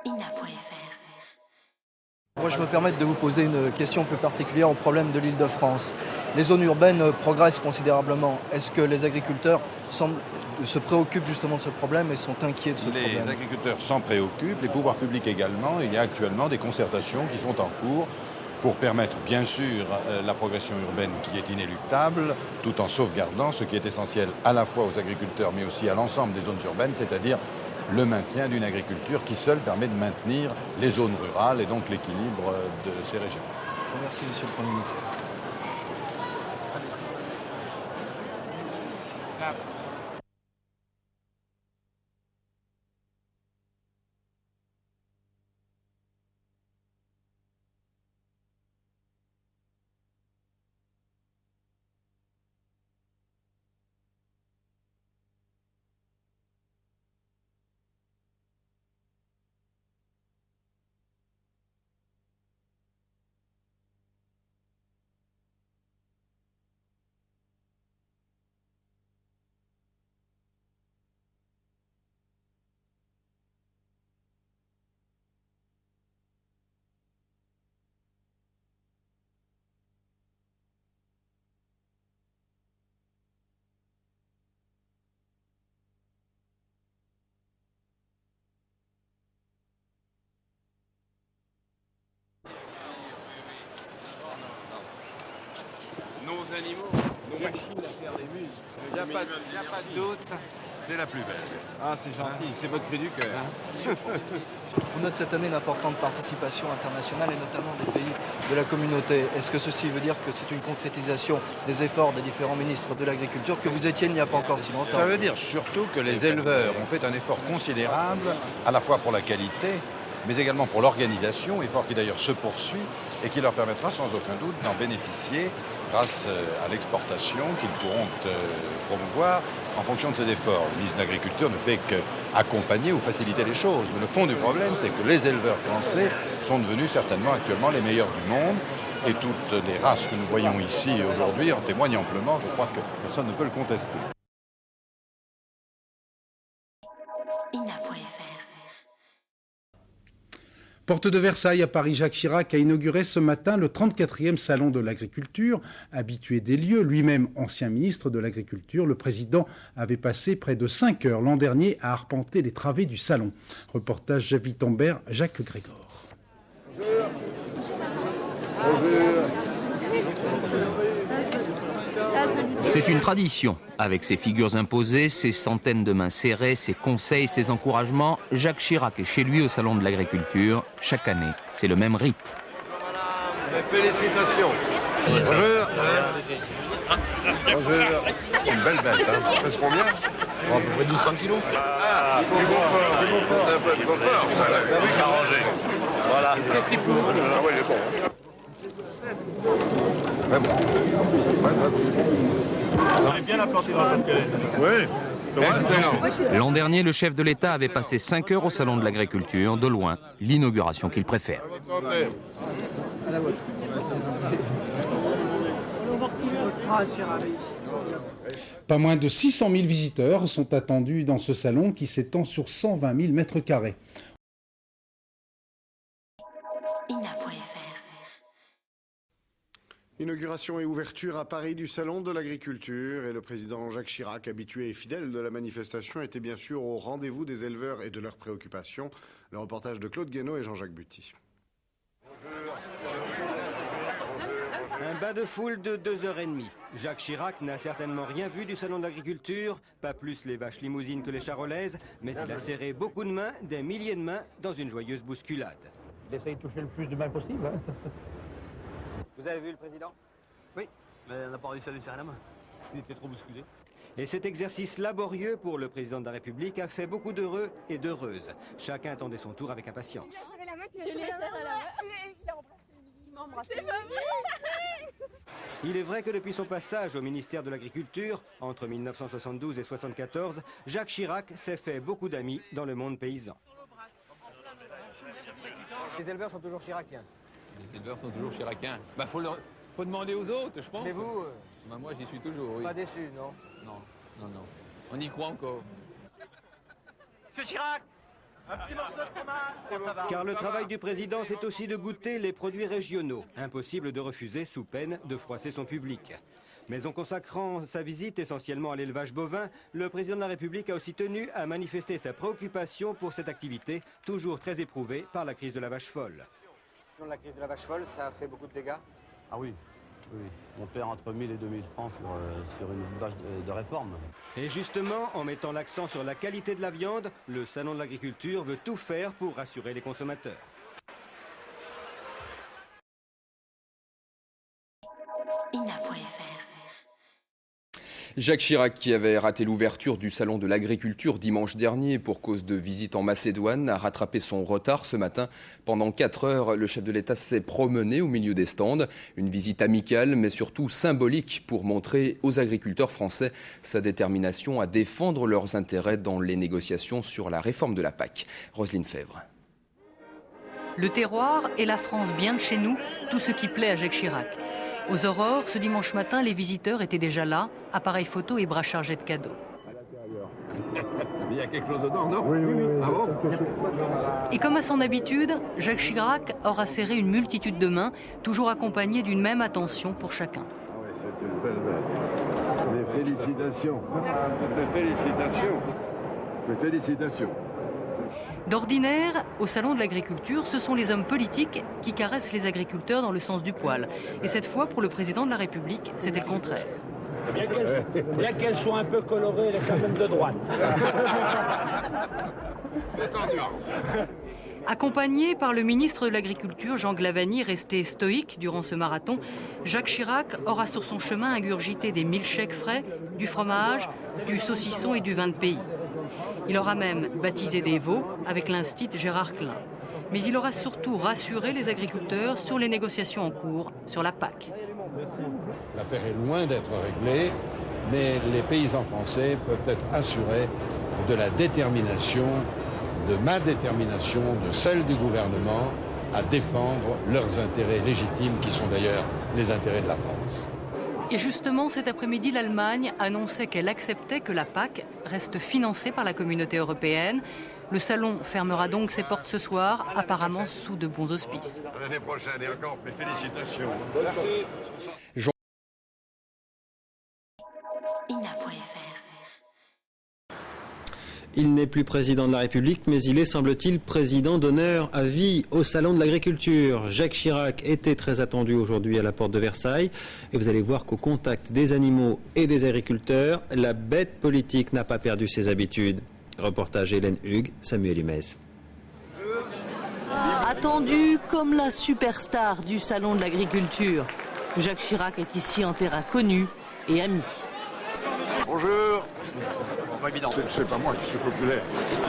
INA.fr. Moi, je me permets de vous poser une question plus particulière au problème de l'Île-de-France. Les zones urbaines progressent considérablement. Est-ce que les agriculteurs se préoccupent justement de ce problème et sont inquiets de ce Les problème? agriculteurs s'en préoccupent, les pouvoirs publics également. Il y a actuellement des concertations qui sont en cours pour permettre bien sûr la progression urbaine qui est inéluctable, tout en sauvegardant ce qui est essentiel à la fois aux agriculteurs mais aussi à l'ensemble des zones urbaines, c'est-à-dire le maintien d'une agriculture qui seule permet de maintenir les zones rurales et donc l'équilibre de ces régions. Je vous remercie, Monsieur le Premier ministre. Nos animaux, nos machines à faire des muses. Il n'y a pas de doute, c'est la plus belle. Ah, c'est gentil, c'est votre cri du cœur. On note cette année une importante participation internationale et notamment des pays de la communauté. Est-ce que ceci veut dire que c'est une concrétisation des efforts des différents ministres de l'Agriculture que vous étiez il n'y a pas encore si longtemps? Ça veut dire surtout que les éleveurs ont fait un effort considérable, à la fois pour la qualité, mais également pour l'organisation, effort qui d'ailleurs se poursuit et qui leur permettra sans aucun doute d'en bénéficier grâce à l'exportation qu'ils pourront promouvoir en fonction de ces efforts. Le ministre de l'Agriculture ne fait qu'accompagner ou faciliter les choses. Mais le fond du problème, c'est que les éleveurs français sont devenus certainement actuellement les meilleurs du monde. Et toutes les races que nous voyons ici aujourd'hui en témoignent amplement. Je crois que personne ne peut le contester. INA.fr. Porte de Versailles à Paris, Jacques Chirac a inauguré ce matin le 34e Salon de l'Agriculture. Habitué des lieux, lui-même ancien ministre de l'Agriculture, le président avait passé près de 5 heures l'an dernier à arpenter les travées du salon. Reportage Javi Tambert, Jacques Grégor. Bonjour. Bonjour. C'est une tradition. Avec ses figures imposées, ses centaines de mains serrées, ses conseils, ses encouragements, Jacques Chirac est chez lui au Salon de l'Agriculture. Chaque année, c'est le même rite. Félicitations. Bonjour. Bonjour. Une belle bête, hein. Ça pèse combien? À peu près 200 kilos. Ah, du Beaufort. Du Beaufort. Un peu de Beaufort, ça. Oui, arrangé. Voilà. Qu'est-ce qu'il faut? Ah oui, il est bon. Ouais, bon. On est bien implanté dans le Pas-de-Calais. Oui. L'an dernier, le chef de l'État avait passé 5 heures au Salon de l'Agriculture, de loin, l'inauguration qu'il préfère. Pas moins de 600 000 visiteurs sont attendus dans ce salon qui s'étend sur 120 000 mètres carrés. INA.fr. Inauguration et ouverture à Paris du Salon de l'Agriculture et le président Jacques Chirac, habitué et fidèle de la manifestation, était bien sûr au rendez-vous des éleveurs et de leurs préoccupations. Le reportage de Claude Guénaud et Jean-Jacques Buty. Un bain de foule de 2h30. Jacques Chirac n'a certainement rien vu du Salon de l'Agriculture, pas plus les vaches limousines que les charolaises, mais il a serré beaucoup de mains, des milliers de mains, dans une joyeuse bousculade. Il essaye de toucher le plus de mains possible. Hein. Vous avez vu le président? Oui, mais on n'a pas réussi à lui serrer la main. Il était trop bousculé. Et cet exercice laborieux pour le président de la République a fait beaucoup d'heureux et d'heureuses. Chacun attendait son tour avec impatience. Il est vrai que depuis son passage au ministère de l'Agriculture, entre 1972 et 1974, Jacques Chirac s'est fait beaucoup d'amis dans le monde paysan. Les éleveurs sont toujours chiraciens. Les éleveurs sont toujours chiraciens. Bah faut demander aux autres, je pense. Mais vous Bah, moi j'y suis toujours, oui. pas déçu, non? Non, non, non. On y croit encore. Monsieur Chirac, Car le travail du président, c'est aussi de goûter les produits régionaux. Impossible de refuser sous peine de froisser son public. Mais en consacrant sa visite essentiellement à l'élevage bovin, le président de la République a aussi tenu à manifester sa préoccupation pour cette activité, toujours très éprouvée par la crise de la vache folle. La crise de la vache folle, ça a fait beaucoup de dégâts? Ah oui, oui. On perd entre 1000 et 2000 francs sur une vache de réforme. Et justement, en mettant l'accent sur la qualité de la viande, le Salon de l'agriculture veut tout faire pour rassurer les consommateurs. INA.fr. Jacques Chirac, qui avait raté l'ouverture du Salon de l'agriculture dimanche dernier pour cause de visite en Macédoine, a rattrapé son retard ce matin. Pendant 4 heures, le chef de l'État s'est promené au milieu des stands. Une visite amicale, mais surtout symbolique pour montrer aux agriculteurs français sa détermination à défendre leurs intérêts dans les négociations sur la réforme de la PAC. Roselyne Fèvre. Le terroir et la France bien de chez nous, tout ce qui plaît à Jacques Chirac. Aux aurores, ce dimanche matin, les visiteurs étaient déjà là, appareils photo et bras chargés de cadeaux. Il y a quelque chose dedans, non? Oui. Ah bon? Et comme à son habitude, Jacques Chirac aura serré une multitude de mains, toujours accompagnées d'une même attention pour chacun. Ah oui, c'est une belle bête. Mes félicitations. Mes félicitations. Mes félicitations. D'ordinaire, au Salon de l'agriculture, ce sont les hommes politiques qui caressent les agriculteurs dans le sens du poil. Et cette fois, pour le président de la République, c'était le contraire. Bien qu'elle soit un peu colorée, elle est quand même de droite. C'est en nuance. Accompagné par le ministre de l'Agriculture, Jean Glavany, resté stoïque durant ce marathon, Jacques Chirac aura sur son chemin ingurgité des milkshakes frais, du fromage, du saucisson et du vin de pays. Il aura même baptisé des veaux avec l'instit Gérard Klein. Mais il aura surtout rassuré les agriculteurs sur les négociations en cours sur la PAC. L'affaire est loin d'être réglée, mais les paysans français peuvent être assurés de la détermination, de ma détermination, de celle du gouvernement à défendre leurs intérêts légitimes, qui sont d'ailleurs les intérêts de la France. Et justement, cet après-midi, l'Allemagne annonçait qu'elle acceptait que la PAC reste financée par la communauté européenne. Le salon fermera donc ses portes ce soir, apparemment sous de bons auspices. L'année prochaine et encore mes félicitations. INA.fr. Il n'est plus président de la République, mais il est, semble-t-il, président d'honneur à vie au Salon de l'Agriculture. Jacques Chirac était très attendu aujourd'hui à la porte de Versailles. Et vous allez voir qu'au contact des animaux et des agriculteurs, la bête politique n'a pas perdu ses habitudes. Reportage Hélène Hugues, Samuel Humez. Attendu comme la superstar du Salon de l'Agriculture, Jacques Chirac est ici en terrain connu et ami. Bonjour. C'est pas moi qui suis populaire,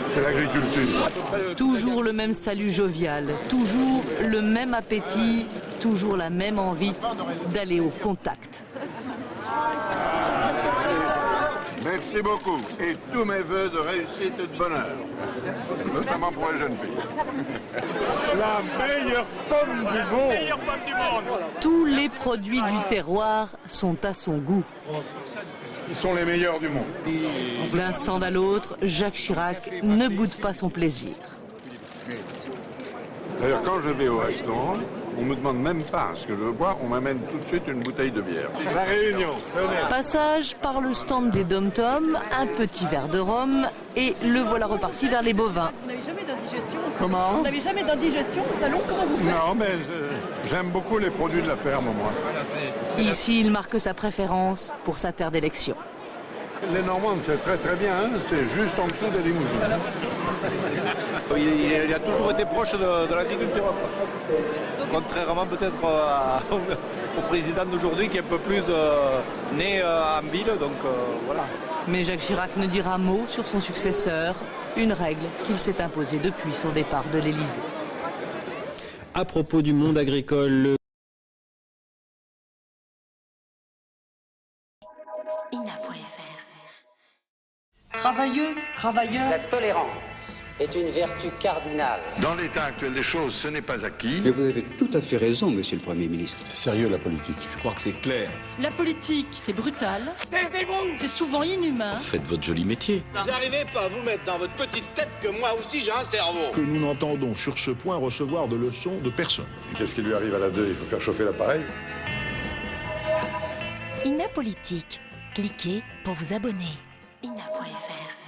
c'est l'agriculture. Toujours le même salut jovial, toujours le même appétit, toujours la même envie d'aller au contact. Merci beaucoup et tous mes voeux de réussite et de bonheur, notamment pour les jeunes filles. La meilleure pomme du monde. Tous les produits du terroir sont à son goût. Ils sont les meilleurs du monde. D'un stand à l'autre, Jacques Chirac ne boude pas son plaisir. D'ailleurs, quand je vais au restaurant, on ne me demande même pas ce que je veux boire, on m'amène tout de suite une bouteille de bière. La Réunion. Passage par le stand des Dom-Tom, un petit verre de rhum et le voilà reparti vers les bovins. Vous n'avez jamais d'indigestion au salon? Comment? Vous n'avez jamais d'indigestion au salon? Comment vous faites? Non, mais j'aime beaucoup les produits de la ferme, moi. Ici, il marque sa préférence pour sa terre d'élection. Les Normandes, c'est très très bien, hein, c'est juste en dessous des limousines. Il a toujours été proche de l'agriculture. Contrairement peut-être au président d'aujourd'hui qui est un peu plus né en ville, donc voilà. Mais Jacques Chirac ne dira mot sur son successeur, une règle qu'il s'est imposée depuis son départ de l'Élysée. À propos du monde agricole, INA.fr. Travailleuses, travailleurs, la tolérance est une vertu cardinale. Dans l'état actuel des choses, ce n'est pas acquis. Mais vous avez tout à fait raison, monsieur le Premier ministre. C'est sérieux la politique. Je crois que c'est clair. La politique, c'est brutal. Taisez-vous. C'est souvent inhumain. Faites votre joli métier. Vous n'arrivez pas à vous mettre dans votre petite tête que moi aussi j'ai un cerveau. Que nous n'entendons sur ce point recevoir de leçons de personne. Et qu'est-ce qui lui arrive à la 2 ? Il faut faire chauffer l'appareil. INA Politique. Cliquez pour vous abonner. INA.fr